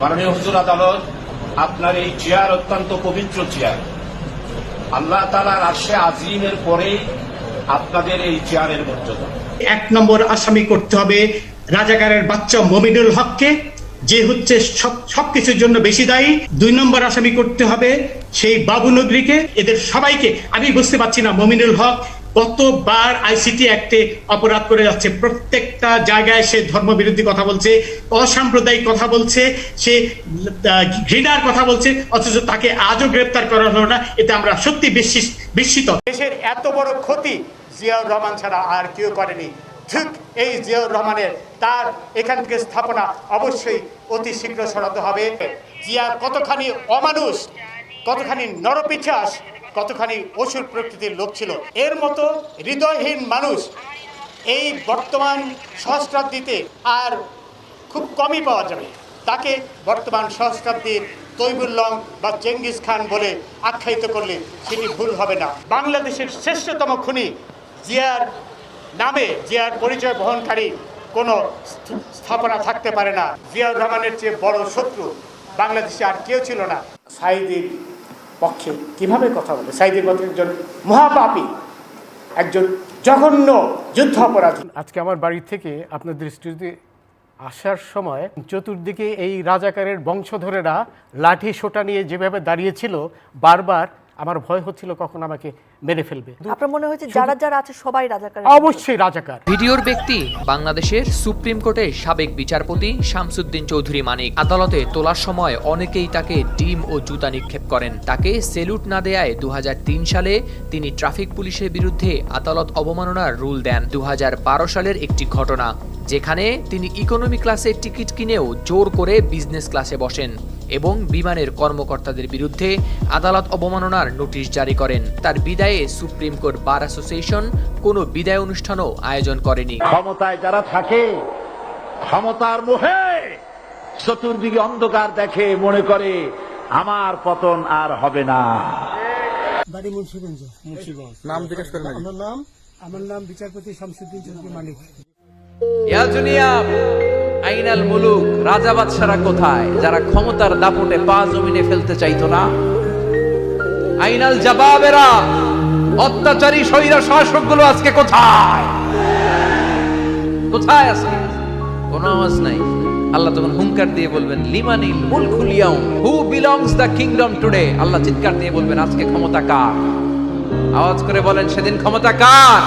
মাননীয় হুজুর আদালত, আপনার এই চেয়ার অত্যন্ত পবিত্র চেয়ার। আল্লাহ তাআলার আরশে আজিমের পরে আপনাদের এই চেয়ারের মর্যাদা। 1 নম্বর আসামি করতে হবে রাজাকারের বাচ্চা মমিনুল হককে, যে হচ্ছে সবকিছুর জন্য বেশি দায়ী। 2 নম্বর আসামি করতে হবে সেই বাবু নগরীকে। এদের সবাইকে আমি বুঝতে পারছি না, মমিনুল হক কতবার আইসিটি অ্যাক্টে অপরাধ করে যাচ্ছে। প্রত্যেকটা জায়গায় সে ধর্মবিরোধী কথা বলছে, অসাম্প্রদায়িক কথা বলছে, সে ঘৃণার কথা বলছে, অথচ তাকে আজও গ্রেপ্তার করা হলো না। এতে আমরা সত্যি বিস্মিত। দেশের এত বড় ক্ষতি জিয়াউর রহমান ছাড়া আর কেউ করেনি। ঠিক এই জিয়াউর রহমানের তার এখান থেকে স্থাপনা অবশ্যই অতি শীঘ্র সরাতে হবে। জিয়া কতখানি অমানুষ, কতখানি নরপিশাচ, কতখানি অসুর প্রকৃতির লোক ছিল। এর মতো হৃদয়হীন মানুষ এই বর্তমান সহস্রাব্দীতে আর খুব কমই পাওয়া যাবে। তাকে বর্তমান সহস্রাব্দীর তৈবুল্লং বা চেঙ্গিস খান বলে আখ্যায়িত করলে সেটি ভুল হবে না। বাংলাদেশের শ্রেষ্ঠতম খুনি জিয়ার নামে, জিয়ার পরিচয় বহনকারী কোনো স্থাপনা থাকতে পারে না। জিয়াউর রহমানের চেয়ে বড় শত্রু বাংলাদেশে আর কেউ ছিল না। সাঈদীর পক্ষে কিভাবে কথা বলে? সাঈদীর মতো একজন মহাপাপী, একজন জঘন্য যুদ্ধ অপরাধী। আজকে আমার বাড়ি থেকে আপনার দৃষ্টিতে আসার সময় চতুর্দিকে এই রাজাকারের বংশধরেরা লাঠি সোটা নিয়ে যেভাবে দাঁড়িয়েছিল, বারবার আমার ভয় হচ্ছিল কখন আমাকে মেরে ফেলবে। আপনার মনে হয়েছে যারা যারা আছে সবাই রাজাকার? অবশ্যই রাজাকার। ভিডিওর ব্যক্তি বাংলাদেশের সুপ্রিম কোর্টের সাবেক বিচারপতি শামসুদ্দিন চৌধুরী মানিক। আদালতে তোলার সময় অনেকেই তাকে ডিম ও জুতা নিক্ষেপ করেন। তাকে সেলুট না দেয়ায় 2003 সালে তিনি ট্রাফিক পুলিশের বিরুদ্ধে আদালত অবমাননার রুল দেন। 2012 সালের একটি ঘটনা, যেখানে তিনি ইকোনমি ক্লাসে টিকিট কিনেও জোর করে বিজনেস ক্লাসে বসেন এবং বিমানের কর্মকর্তাদের বিরুদ্ধে আদালত অবমাননার নোটিশ জারি করেন। তার বিদায়ে সুপ্রিম কোর্ট বার অ্যাসোসিয়েশন কোনো বিদায় অনুষ্ঠানও আয়োজন করেনি। ক্ষমতায় যারা থাকে, ক্ষমতার মোহে চতুর্দিকে অন্ধকার দেখে মনে করে আমার পতন আর হবে না। বাড়ি মুন্সিগঞ্জ। নাম জিজ্ঞেস করেন। আমার নাম বিচারপতি শামসুদ্দিন চৌধুরী মানিক। ইয়া দুনিয়া আইনাল মুলুক, রাজা বাদশারা কোথায় যারা ক্ষমতার দাপটে পা জমিনে ফেলতে চাইতো না? আইনাল জাবাবেরা, অত্যাচারী স্বৈর শাসকগুলো আজকে কোথায়? কোথায় আছে? কোনো আওয়াজ নাই। আল্লাহ তখন হুঙ্কার দিয়ে বলবেন, লিমানিল মুলকুল ইয়াউম, who belongs the kingdom today. Allah চিৎকার দিয়ে বলবেন, আজকে ক্ষমতা কার? আওয়াজ করে বলেন, সেদিন ক্ষমতা কার?